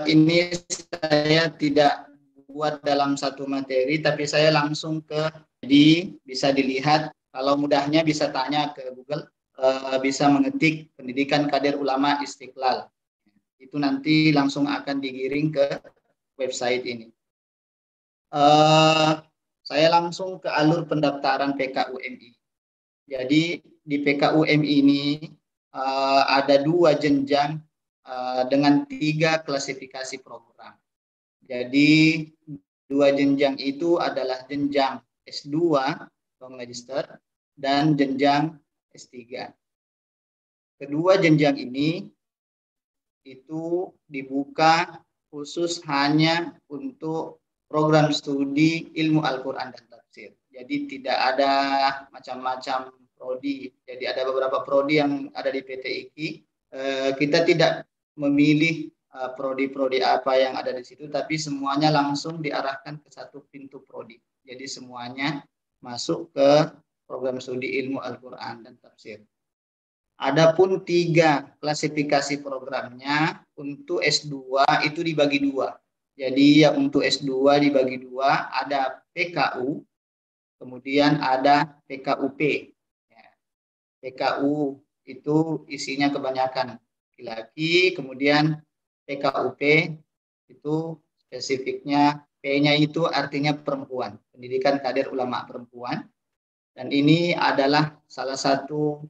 Ini saya tidak buat dalam satu materi, tapi saya langsung jadi bisa dilihat, kalau mudahnya bisa tanya ke Google, bisa mengetik pendidikan kader ulama Istiqlal. Itu nanti langsung akan digiring ke website ini. Saya langsung ke alur pendaftaran PKUMI. Jadi di PKUMI ini ada 2 jenjang dengan 3 klasifikasi program. Jadi 2 jenjang itu adalah jenjang S2 atau magister dan jenjang S3. Kedua jenjang ini itu dibuka khusus hanya untuk program studi ilmu Al-Quran dan tafsir. Jadi tidak ada macam-macam prodi. Jadi ada beberapa prodi yang ada di PT IKI. Kita tidak memilih prodi-prodi apa yang ada di situ, tapi semuanya langsung diarahkan ke satu pintu prodi. Jadi semuanya masuk ke program studi ilmu Al-Quran dan tafsir. Adapun 3 klasifikasi programnya, untuk S2 itu dibagi 2. Jadi ya untuk S2 dibagi 2, ada PKU, kemudian ada PKUP. Ya, PKU itu isinya kebanyakan laki-laki, kemudian PKUP itu spesifiknya P-nya itu artinya perempuan, pendidikan kader ulama perempuan. Dan ini adalah salah satu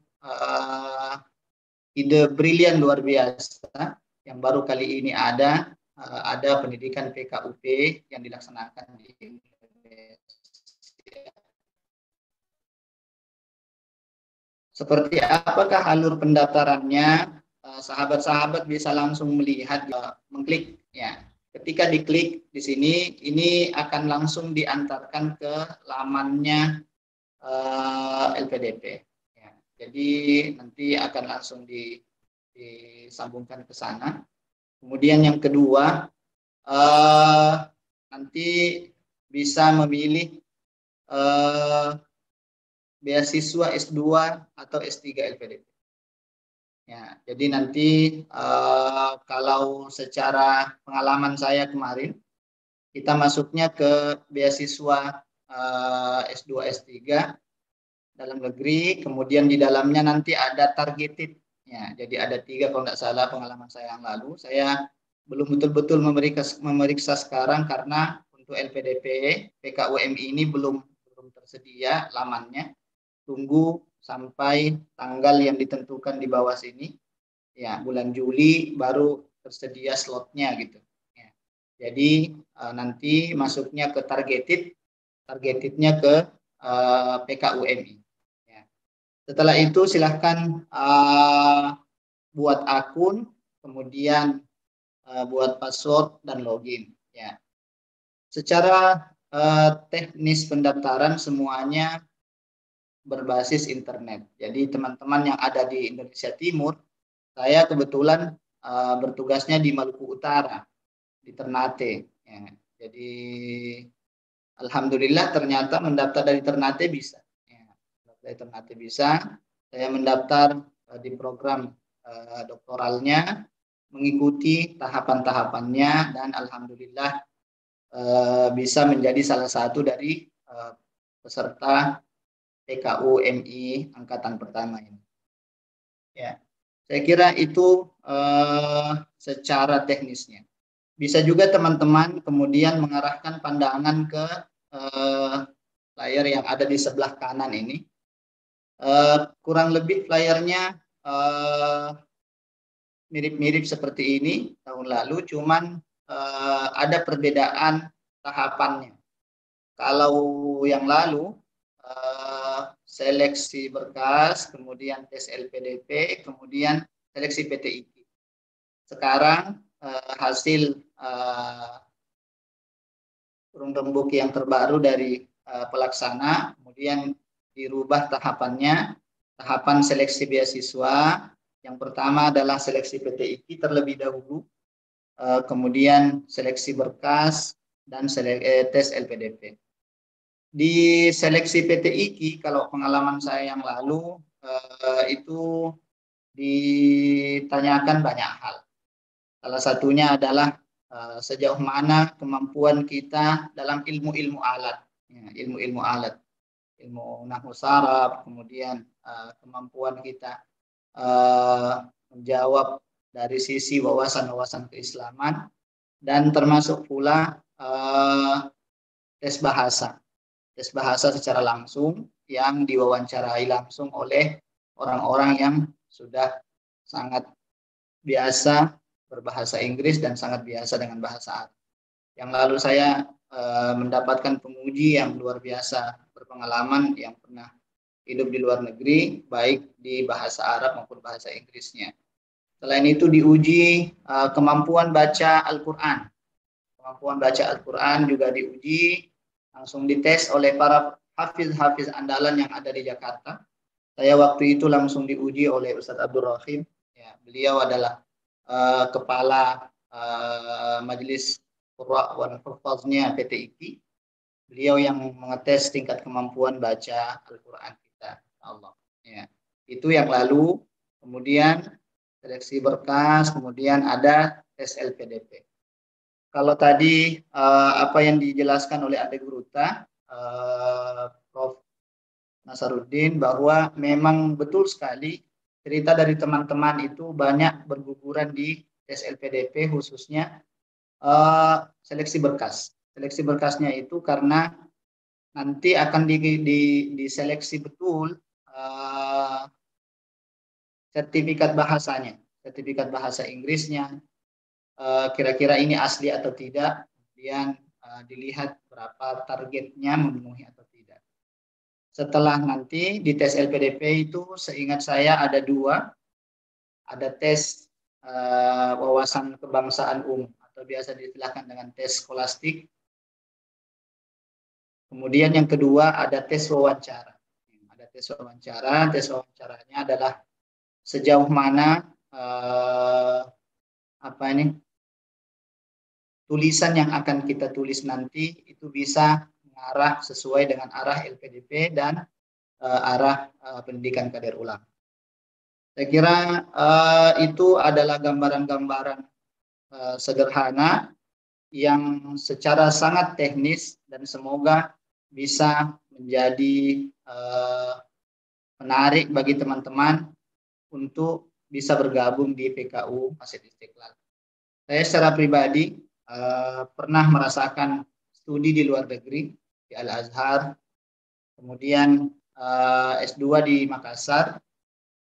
ide brilian luar biasa yang baru kali ini ada pendidikan PKUP yang dilaksanakan di Indonesia. Seperti apakah alur pendaftarannya? Sahabat-sahabat bisa langsung melihat, mengklik ya. Ketika diklik di sini, ini akan langsung diantarkan ke lamannya LPDP. Ya. Jadi nanti akan langsung disambungkan ke sana. Kemudian yang kedua, nanti bisa memilih beasiswa S2 atau S3 LPDP. Ya, jadi nanti kalau secara pengalaman saya kemarin, kita masuknya ke beasiswa S2 S3 dalam negeri, kemudian di dalamnya nanti ada targeted. Ya, jadi ada 3 kalau tidak salah pengalaman saya yang lalu. Saya belum betul-betul memeriksa sekarang karena untuk LPDP PKUMI ini belum tersedia lamannya. Tunggu sampai tanggal yang ditentukan di bawah sini. Ya, bulan Juli baru tersedia slotnya gitu. Ya. Jadi nanti masuknya ke targetednya ke PKUMI. Ya. Setelah itu silahkan buat akun, kemudian buat password dan login. Ya. Secara teknis pendaftaran semuanya berbasis internet. Jadi teman-teman yang ada di Indonesia Timur, saya kebetulan bertugasnya di Maluku Utara, di Ternate. Ya. Jadi alhamdulillah ternyata mendaftar dari Ternate bisa. Ya. Dari Ternate bisa. Saya mendaftar di program doktoralnya, mengikuti tahapan-tahapannya, dan alhamdulillah bisa menjadi salah satu dari peserta PKUMI angkatan pertama ini. Ya, saya kira itu secara teknisnya. Bisa juga teman-teman kemudian mengarahkan pandangan ke layar yang ada di sebelah kanan ini. Kurang lebih flyernya mirip-mirip seperti ini tahun lalu, cuman ada perbedaan tahapannya. Kalau yang lalu seleksi berkas, kemudian tes LPDP, kemudian seleksi PTIP. Sekarang hasil urun rembuk yang terbaru dari pelaksana, kemudian dirubah tahapannya, tahapan seleksi beasiswa. Yang pertama adalah seleksi PTIP terlebih dahulu, kemudian seleksi berkas, dan tes LPDP. Di seleksi PTIK, kalau pengalaman saya yang lalu, itu ditanyakan banyak hal. Salah satunya adalah sejauh mana kemampuan kita dalam ilmu-ilmu alat, ya, ilmu-ilmu alat, ilmu nahwu saraf, kemudian kemampuan kita menjawab dari sisi wawasan-wawasan keislaman, dan termasuk pula tes bahasa. Tes bahasa secara langsung yang diwawancarai langsung oleh orang-orang yang sudah sangat biasa berbahasa Inggris dan sangat biasa dengan bahasa Arab. Yang lalu saya mendapatkan penguji yang luar biasa berpengalaman yang pernah hidup di luar negeri, baik di bahasa Arab maupun bahasa Inggrisnya. Selain itu diuji kemampuan baca Al-Quran. Kemampuan baca Al-Quran juga diuji, langsung dites oleh para hafiz-hafiz andalan yang ada di Jakarta. Saya waktu itu langsung diuji oleh Ustadz Abdul Rahim. Ya, beliau adalah kepala Majelis Qurra wal Hufaznya PT IKI. Beliau yang mengetes tingkat kemampuan baca Al-Quran kita. Allah. Ya. Itu yang lalu. Kemudian seleksi berkas, kemudian ada tes LPDP. Kalau tadi apa yang dijelaskan oleh Ade Guruta, Prof. Nasaruddin, bahwa memang betul sekali cerita dari teman-teman itu banyak berguguran di tes LPDP, khususnya seleksi berkas. Seleksi berkasnya itu karena nanti akan diseleksi betul sertifikat bahasanya, sertifikat bahasa Inggrisnya, kira-kira ini asli atau tidak, kemudian dilihat berapa targetnya memenuhi atau tidak. Setelah nanti di tes LPDP itu seingat saya ada dua, ada tes wawasan kebangsaan umum atau biasa diistilahkan dengan tes skolastik. Kemudian yang kedua ada tes wawancara. Ada tes wawancara, tes wawancaranya adalah sejauh mana tulisan yang akan kita tulis nanti itu bisa mengarah sesuai dengan arah LPDP dan arah pendidikan kader ulama. Saya kira itu adalah gambaran-gambaran sederhana yang secara sangat teknis dan semoga bisa menjadi menarik bagi teman-teman untuk bisa bergabung di PKU Masjid Istiqlal. Saya secara pribadi pernah merasakan studi di luar negeri, di Al-Azhar, kemudian S2 di Makassar.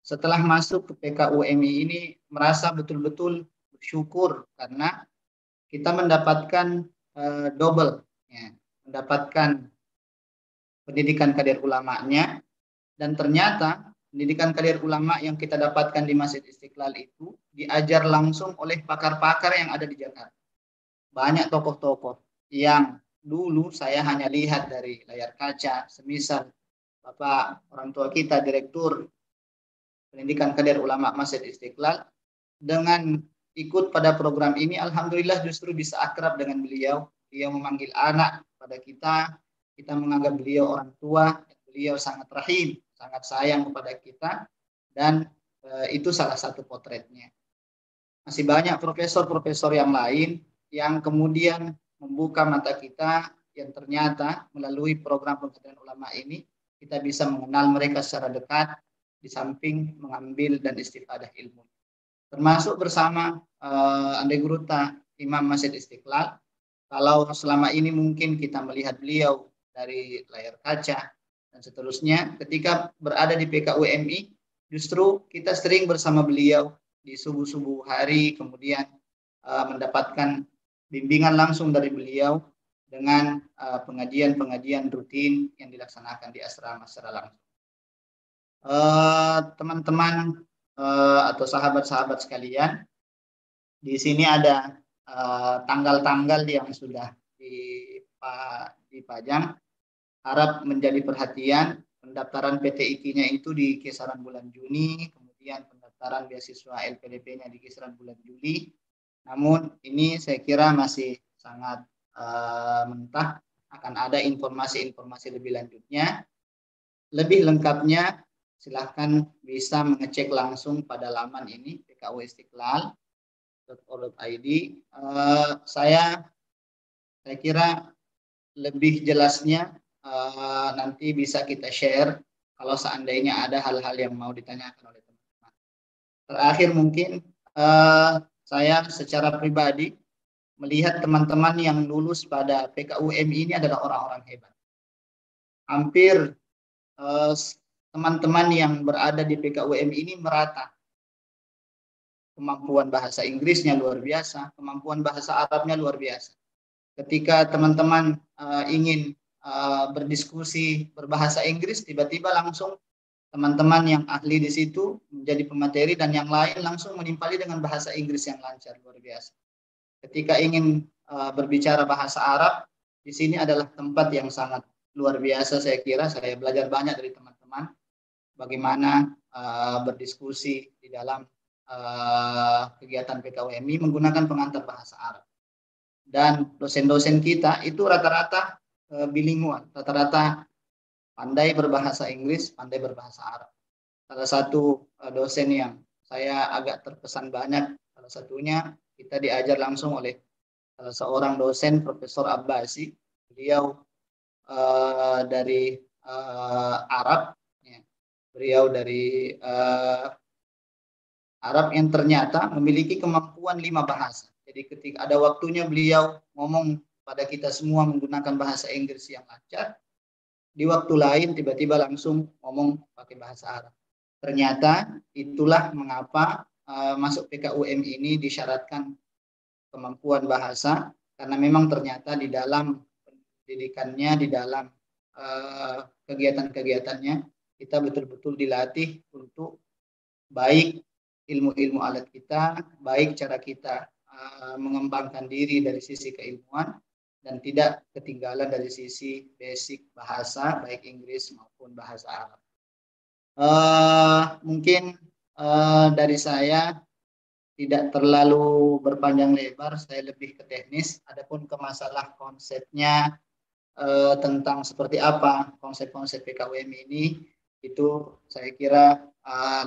Setelah masuk ke PKU MI ini merasa betul-betul bersyukur karena kita mendapatkan double, ya, mendapatkan pendidikan kader ulamanya, dan ternyata pendidikan kader ulama yang kita dapatkan di Masjid Istiqlal itu diajar langsung oleh pakar-pakar yang ada di Jakarta. Banyak tokoh-tokoh yang dulu saya hanya lihat dari layar kaca, semisal Bapak orang tua kita, Direktur Pendidikan Kader Ulama Masjid Istiqlal. Dengan ikut pada program ini, alhamdulillah justru bisa akrab dengan beliau. Beliau memanggil anak pada kita menganggap beliau orang tua, beliau sangat rahim, sangat sayang kepada kita, dan itu salah satu potretnya. Masih banyak profesor-profesor yang lain yang kemudian membuka mata kita, yang ternyata melalui program pendidikan ulama ini kita bisa mengenal mereka secara dekat, di samping mengambil dan istifadah ilmu. Termasuk bersama Ande Guruta, Imam Masjid Istiqlal. Kalau selama ini mungkin kita melihat beliau dari layar kaca dan seterusnya, ketika berada di PKU MI, justru kita sering bersama beliau di subuh-subuh hari, kemudian mendapatkan bimbingan langsung dari beliau dengan pengajian-pengajian rutin yang dilaksanakan di asrama secara langsung. Teman-teman atau sahabat-sahabat sekalian, di sini ada tanggal-tanggal yang sudah dipajang. Harap menjadi perhatian, pendaftaran PT IKI-nya itu di kisaran bulan Juni, kemudian pendaftaran beasiswa LPDP-nya di kisaran bulan Juli. Namun ini saya kira masih sangat mentah, akan ada informasi-informasi lebih lanjutnya. Lebih lengkapnya silahkan bisa mengecek langsung pada laman ini PKU Istiqlal. www.ppk.or.id. Saya kira lebih jelasnya nanti bisa kita share kalau seandainya ada hal-hal yang mau ditanyakan oleh teman-teman. Terakhir mungkin saya secara pribadi melihat teman-teman yang lulus pada PKUMI ini adalah orang-orang hebat. Hampir teman-teman yang berada di PKUMI ini merata. Kemampuan bahasa Inggrisnya luar biasa, kemampuan bahasa Arabnya luar biasa. Ketika teman-teman ingin berdiskusi berbahasa Inggris, tiba-tiba langsung teman-teman yang ahli di situ menjadi pemateri dan yang lain langsung menimpali dengan bahasa Inggris yang lancar, luar biasa. Ketika ingin berbicara bahasa Arab, di sini adalah tempat yang sangat luar biasa. Saya kira saya belajar banyak dari teman-teman bagaimana berdiskusi di dalam kegiatan PKUMI menggunakan pengantar bahasa Arab. Dan dosen-dosen kita itu rata-rata bilingual, rata-rata pandai berbahasa Inggris, pandai berbahasa Arab. Salah satu dosen yang saya agak terkesan banyak, salah satunya kita diajar langsung oleh salah seorang dosen, Profesor Abbasi. Beliau dari Arab, ya. Beliau dari Arab yang ternyata memiliki kemampuan 5 bahasa. Jadi ketika ada waktunya beliau ngomong pada kita semua menggunakan bahasa Inggris yang lancar, di waktu lain tiba-tiba langsung ngomong pakai bahasa Arab. Ternyata itulah mengapa masuk PKUM ini disyaratkan kemampuan bahasa, karena memang ternyata di dalam pendidikannya, di dalam kegiatan-kegiatannya, kita betul-betul dilatih untuk baik ilmu-ilmu alat kita, baik cara kita mengembangkan diri dari sisi keilmuan, dan tidak ketinggalan dari sisi basic bahasa, baik Inggris maupun bahasa Arab. Mungkin dari saya tidak terlalu berpanjang lebar, saya lebih ke teknis. Adapun ke masalah konsepnya tentang seperti apa konsep-konsep PKUM ini, itu saya kira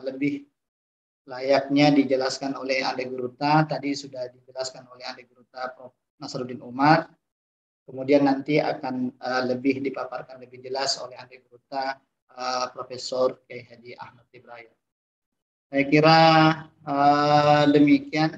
lebih layaknya dijelaskan oleh Ade Guruta. Tadi sudah dijelaskan oleh Ade Guruta Prof. Nasruddin Umar. Kemudian nanti akan lebih dipaparkan lebih jelas oleh Ade Guruta Profesor Kiai Haji Ahmad Ibrahim. Saya kira demikian